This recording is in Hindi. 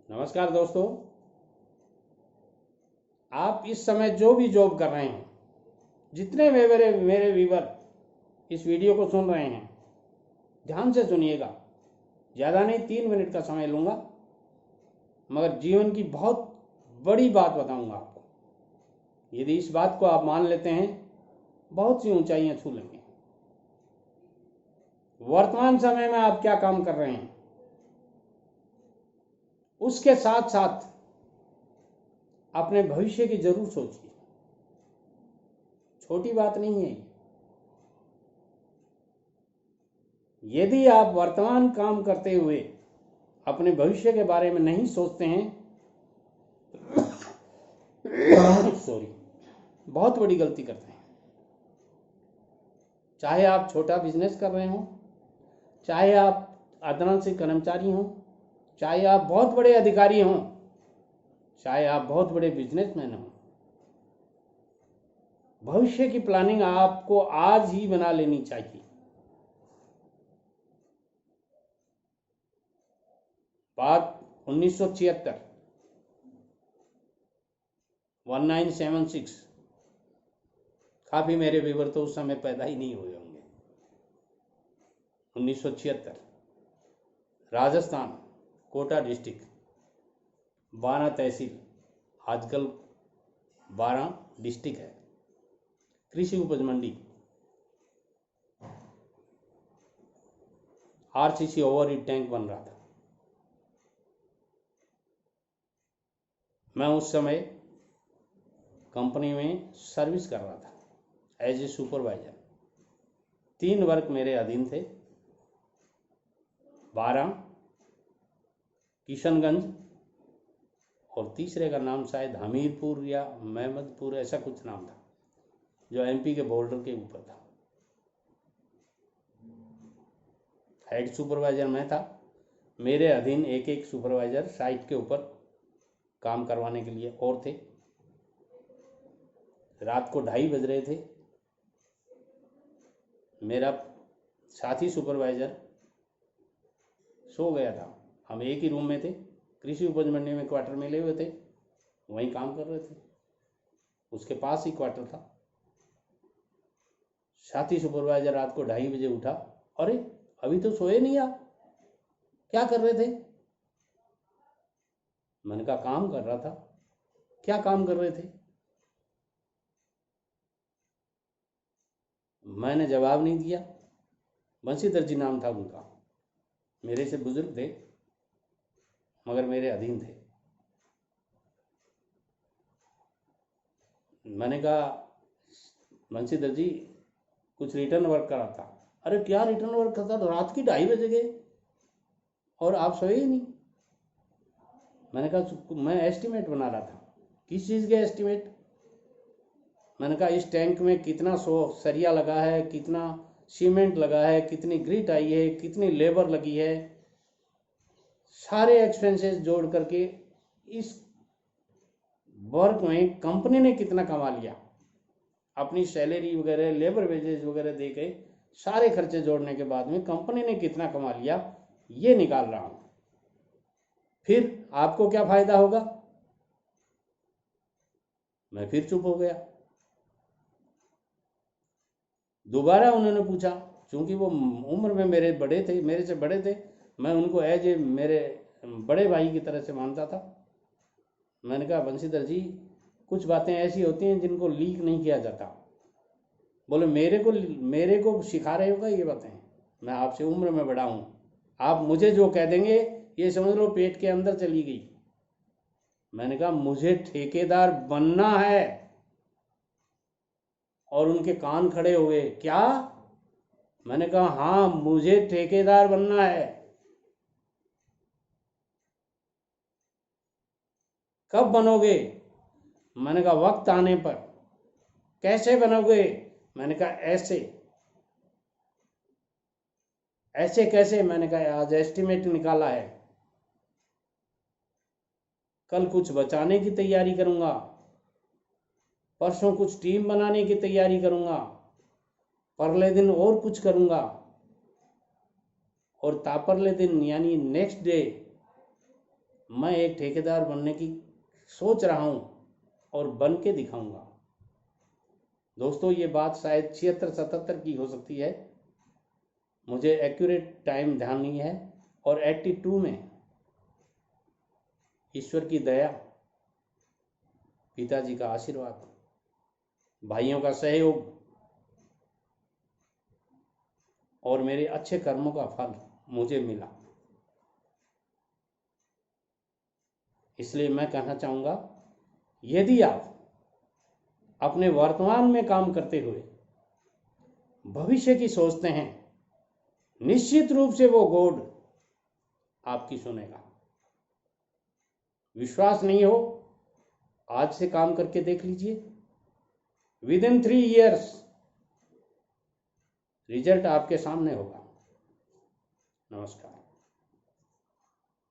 नमस्कार दोस्तों, आप इस समय जो भी जॉब कर रहे हैं, जितने मेरे व्यूवर इस वीडियो को सुन रहे हैं, ध्यान से सुनिएगा। ज़्यादा नहीं, 3 मिनट का समय लूँगा, मगर जीवन की बहुत बड़ी बात बताऊँगा आपको। यदि इस बात को आप मान लेते हैं, बहुत सी ऊंचाइयाँ छू लेंगे। वर्तमान समय में आप क्या काम कर रहे हैं, उसके साथ साथ अपने भविष्य की जरूर सोचिए। छोटी बात नहीं है। यदि आप वर्तमान काम करते हुए अपने भविष्य के बारे में नहीं सोचते हैं सॉरी, बहुत बड़ी गलती करते हैं। चाहे आप छोटा बिजनेस कर रहे हो, चाहे आप अदना से कर्मचारी हो, चाहे आप बहुत बड़े अधिकारी हों, चाहे आप बहुत बड़े बिजनेसमैन हों, भविष्य की प्लानिंग आपको आज ही बना लेनी चाहिए। बात 1976 1976, काफी मेरे व्यूवर तो उस समय पैदा ही नहीं हुए होंगे। 1976, राजस्थान, कोटा डिस्ट्रिक्ट, 12 तहसील, आजकल 12 डिस्ट्रिक्ट है। कृषि उपज मंडी, आरसीसी ओवरहेड टैंक बन रहा था। मैं उस समय कंपनी में सर्विस कर रहा था एज ए सुपरवाइजर। 3 वर्ग मेरे अधीन थे, 12 किशनगंज, और तीसरे का नाम शायद हमीरपुर या महमदपुर, ऐसा कुछ नाम था, जो एमपी के बॉर्डर के ऊपर था। हेड सुपरवाइजर मैं था, मेरे अधीन एक एक सुपरवाइजर साइट के ऊपर काम करवाने के लिए और थे। रात को 2:30 बज रहे थे, मेरा साथी सुपरवाइजर सो गया था। हम एक ही रूम में थे, कृषि उपज मंडी में क्वार्टर मिले हुए थे, वहीं काम कर रहे थे, उसके पास ही क्वार्टर था। साथी सुपरवाइजर रात को 2:30 बजे उठा, अरे अभी तो सोए नहीं आप, क्या कर रहे थे? मैंने कहा काम कर रहा था। क्या काम कर रहे थे? मैंने जवाब नहीं दिया। बंशीधर जी नाम था उनका, मेरे से बुजुर्ग थे मगर मेरे अधीन थे। मैंने कहा बंशीधर जी, कुछ रिटर्न वर्क करा था। अरे क्या रिटर्न वर्क करता, रात की 2:30 बजे गए और आप सोए ही नहीं। मैंने कहा मैं एस्टिमेट बना रहा था। किस चीज़ के एस्टिमेट? मैंने कहा इस टैंक में कितना सरिया लगा है, कितना सीमेंट लगा है, कितनी ग्रिट आई है, कितनी लेबर लगी है, सारे एक्सपेंसेस जोड़ करके इस वर्क में कंपनी ने कितना कमा लिया, अपनी सैलरी वगैरह, लेबर वेजेस वगैरह दे के सारे खर्चे जोड़ने के बाद में कंपनी ने कितना कमा लिया, ये निकाल रहा हूं। फिर आपको क्या फायदा होगा? मैं फिर चुप हो गया। दोबारा उन्होंने पूछा, चूंकि वो उम्र में मेरे से बड़े थे, मैं उनको एज ए मेरे बड़े भाई की तरह से मानता था। मैंने कहा बंशीधर जी, कुछ बातें ऐसी होती हैं जिनको लीक नहीं किया जाता। बोले मेरे को सिखा रहे होगा ये बातें? मैं आपसे उम्र में बड़ा हूं, आप मुझे जो कह देंगे ये समझ लो पेट के अंदर चली गई। मैंने कहा मुझे ठेकेदार बनना है। और उनके कान खड़े हुए, क्या? मैंने कहा हाँ, मुझे ठेकेदार बनना है। कब बनोगे? मैंने कहा वक्त आने पर। कैसे बनोगे? मैंने कहा ऐसे। ऐसे कैसे? मैंने कहा आज एस्टिमेट निकाला है, कल कुछ बचाने की तैयारी करूंगा, परसों कुछ टीम बनाने की तैयारी करूंगा, परले दिन और कुछ करूंगा, और तापरले दिन यानी नेक्स्ट डे मैं एक ठेकेदार बनने की सोच रहा हूं और बन के दिखाऊंगा। दोस्तों, ये बात शायद 76-77 की हो सकती है, मुझे एक्यूरेट टाइम ध्यान नहीं है। और 82 में ईश्वर की दया, पिताजी का आशीर्वाद, भाइयों का सहयोग और मेरे अच्छे कर्मों का फल मुझे मिला। इसलिए मैं कहना चाहूँगा, यदि आप अपने वर्तमान में काम करते हुए भविष्य की सोचते हैं, निश्चित रूप से वो गॉड आपकी सुनेगा। विश्वास नहीं हो, आज से काम करके देख लीजिए। विदिन 3 years रिजल्ट आपके सामने होगा। नमस्कार।